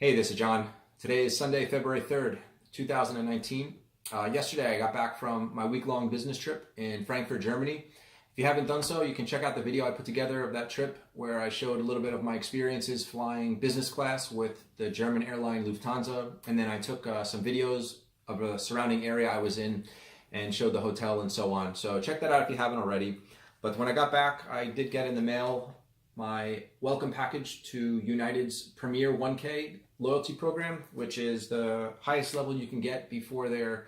Hey, this is John. Today is Sunday, February 3rd, 2019. Yesterday I got back from my week-long business trip in Frankfurt, Germany. If you haven't done so, you can check out the video I put together of that trip where I showed a little bit of my experiences flying business class with the German airline Lufthansa, and then I took some videos of the surrounding area I was in and showed the hotel and so on. So check that out if you haven't already. But when I got back, I did get in the mail my welcome package to United's Premier 1K loyalty program, which is the highest level you can get before their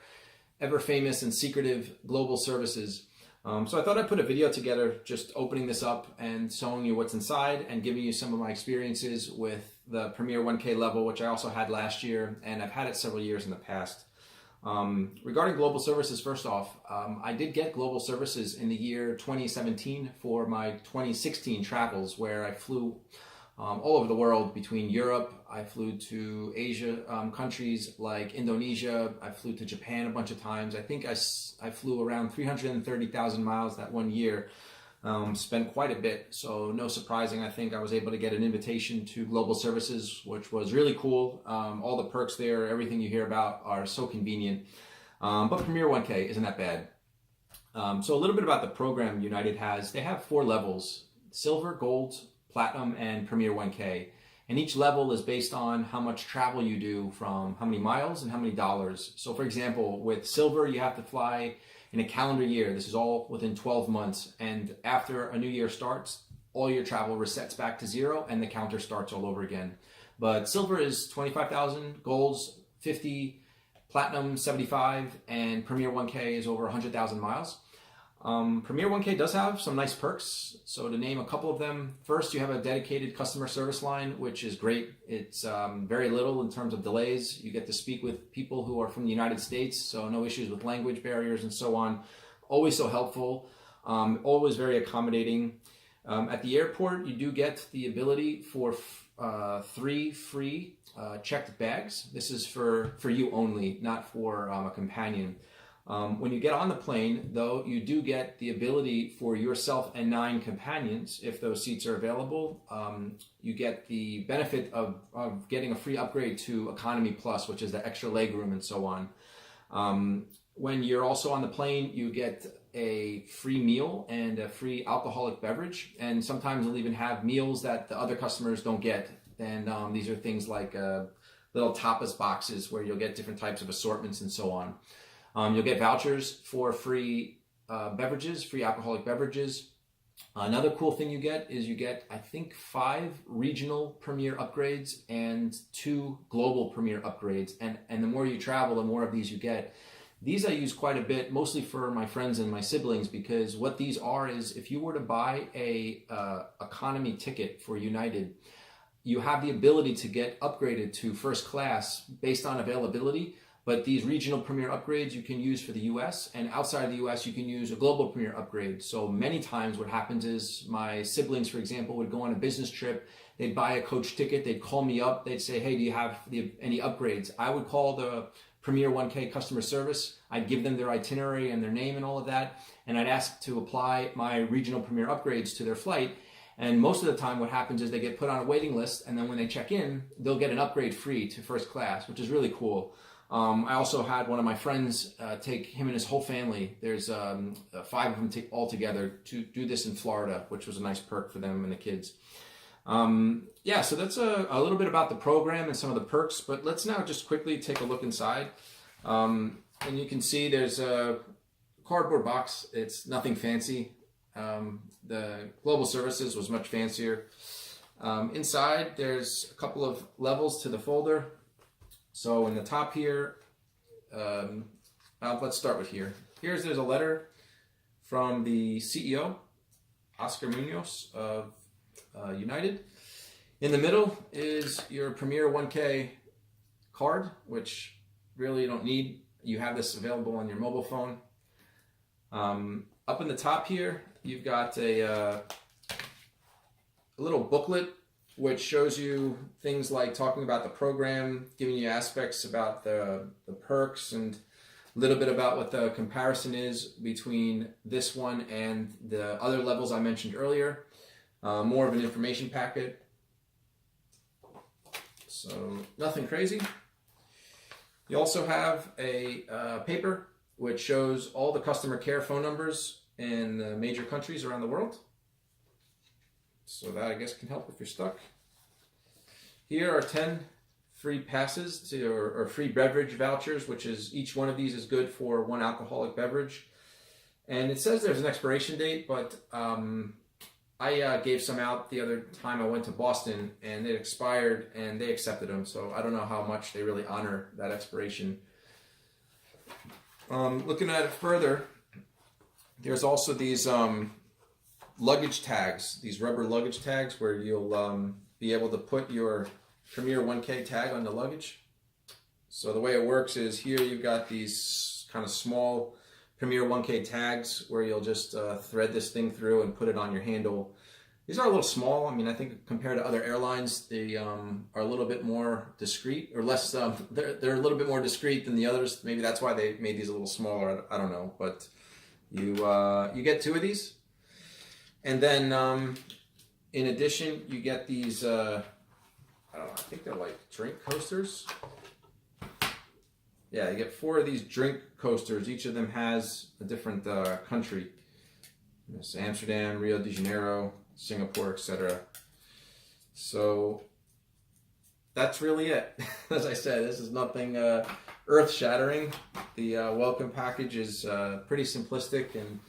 ever famous and secretive global services. So I thought I'd put a video together just opening this up and showing you what's inside and giving you some of my experiences with the Premier 1K level, which I also had last year, and I've had it several years in the past. Regarding global services, first off, I did get global services in the year 2017 for my 2016 travels, where I flew all over the world between Europe. I flew to Asia countries like Indonesia. I flew to Japan a bunch of times. I think I flew around 330,000 miles that one year. Spent quite a bit, so no surprising. I think I was able to get an invitation to global services, which was really cool. All the perks there, everything you hear about are so convenient. But Premier 1K isn't that bad. So a little bit about the program United has. They have 4 levels: Silver, Gold, Platinum, and Premier 1K. And each level is based on how much travel you do, from how many miles and how many dollars. So for example, with Silver, you have to fly in a calendar year. This is all within 12 months. And after a new year starts, all your travel resets back to 0 and the counter starts all over again. But Silver is 25,000, Gold's 50, Platinum 75, and Premier 1K is over 100,000 miles. Premier 1K does have some nice perks. So to name a couple of them, first, you have a dedicated customer service line, which is great. It's very little in terms of delays. You get to speak with people who are from the United States, so no issues with language barriers and so on. Always so helpful, always very accommodating. At the airport, you do get the ability for 3 free checked bags. This is for you only, not for a companion. When you get on the plane, though, you do get the ability for yourself and 9 companions, if those seats are available. You get the benefit of getting a free upgrade to Economy Plus, which is the extra legroom and so on. When you're also on the plane, you get a free meal and a free alcoholic beverage, and sometimes they'll even have meals that the other customers don't get. And these are things like little tapas boxes where you'll get different types of assortments and so on. You'll get vouchers for free beverages, free alcoholic beverages. Another cool thing you get is you get, I think, 5 regional Premier upgrades and 2 global Premier upgrades. And the more you travel, the more of these you get. These I use quite a bit, mostly for my friends and my siblings, because what these are is, if you were to buy a economy ticket for United, you have the ability to get upgraded to first class based on availability. But these regional Premier upgrades you can use for the US, and outside the US you can use a global Premier upgrade. So many times what happens is my siblings, for example, would go on a business trip, they'd buy a coach ticket, they'd call me up, they'd say, hey, do you have any upgrades? I would call the Premier 1K customer service, I'd give them their itinerary and their name and all of that, and I'd ask to apply my regional Premier upgrades to their flight. And most of the time what happens is they get put on a waiting list, and then when they check in, they'll get an upgrade free to first class, which is really cool. I also had one of my friends take him and his whole family. There's 5 of them all together to do this in Florida, which was a nice perk for them and the kids. Yeah, so that's a little bit about the program and some of the perks, but let's now just quickly take a look inside. And you can see there's a cardboard box. It's nothing fancy. The global services was much fancier. Inside, there's a couple of levels to the folder. So in the top here, let's start with here. There's a letter from the CEO, Oscar Munoz of United. In the middle is your Premier 1K card, which really you don't need. You have this available on your mobile phone. Up in the top here, you've got a little booklet which shows you things like talking about the program, giving you aspects about the perks, and a little bit about what the comparison is between this one and the other levels I mentioned earlier. More of an information packet. So nothing crazy. You also have a paper which shows all the customer care phone numbers in the major countries around the world. So that, I guess, can help if you're stuck. Here are 10 free passes to, or free beverage vouchers, which is each one of these is good for one alcoholic beverage. And it says there's an expiration date, but I gave some out the other time I went to Boston, and it expired, and they accepted them. So I don't know how much they really honor that expiration. Looking at it further, there's also these luggage tags, these rubber luggage tags, where you'll be able to put your Premier 1K tag on the luggage. So the way it works is here you've got these kind of small Premier 1K tags where you'll just thread this thing through and put it on your handle. These are a little small. I mean, I think compared to other airlines, they are a little bit more discreet, or less. They're a little bit more discreet than the others. Maybe that's why they made these a little smaller. I don't know, but you get 2 of these, and then in addition, you get these. I don't know. I think they're like drink coasters. Yeah, you get 4 of these drink coasters. Each of them has a different country. There's Amsterdam, Rio de Janeiro, Singapore, etc. So that's really it. As I said, this is nothing earth-shattering. The welcome package is pretty simplistic and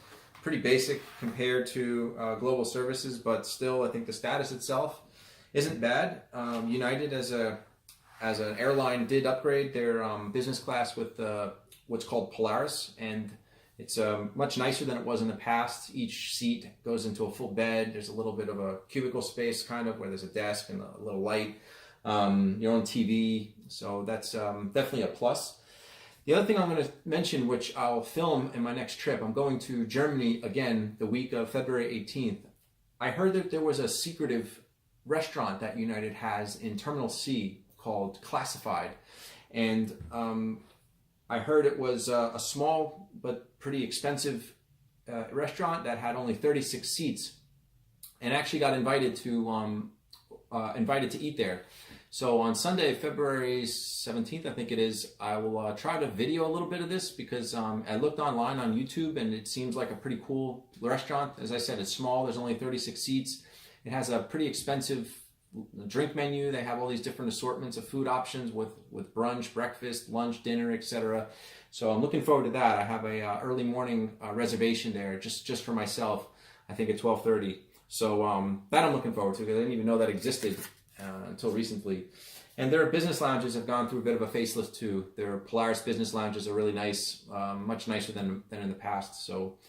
pretty basic compared to global services, but still, I think the status itself isn't bad. United as an airline did upgrade their business class with what's called Polaris, and it's much nicer than it was in the past. Each seat goes into a full bed. There's a little bit of a cubicle space, kind of, where there's a desk and a little light, your own TV. So that's definitely a plus. The other thing I'm going to mention, which I'll film in my next trip, I'm going to Germany again the week of February 18th. I heard that there was a secretive restaurant that United has in Terminal C called Classified, and I heard it was a small but pretty expensive restaurant that had only 36 seats, and actually got invited to eat there. So on Sunday, February 17th, I think it is, I will try to video a little bit of this, because I looked online on YouTube, and it seems like a pretty cool restaurant. As I said, it's small. There's only 36 seats. It has a pretty expensive drink menu. They have all these different assortments of food options with brunch, breakfast, lunch, dinner, etc. So I'm looking forward to that. I have a early morning reservation there just for myself, I think at 12:30. So that I'm looking forward to, because I didn't even know that existed until recently. And their business lounges have gone through a bit of a facelift too. Their Polaris business lounges are really nice, much nicer than in the past. So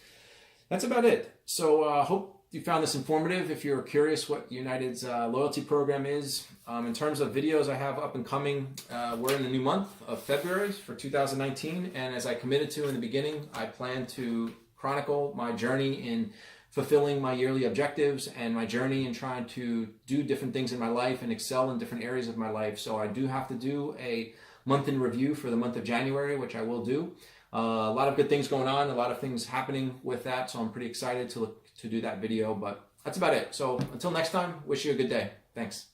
that's about it. So hope you found this informative. If you're curious what United's loyalty program is, in terms of videos I have up and coming, we're in the new month of February for 2019, and as I committed to in the beginning, I plan to chronicle my journey in fulfilling my yearly objectives and my journey in trying to do different things in my life and excel in different areas of my life. So I do have to do a month in review for the month of January, which I will do. A lot of good things going on, a lot of things happening with that, so I'm pretty excited to do that video, but that's about it. So until next time, wish you a good day. Thanks.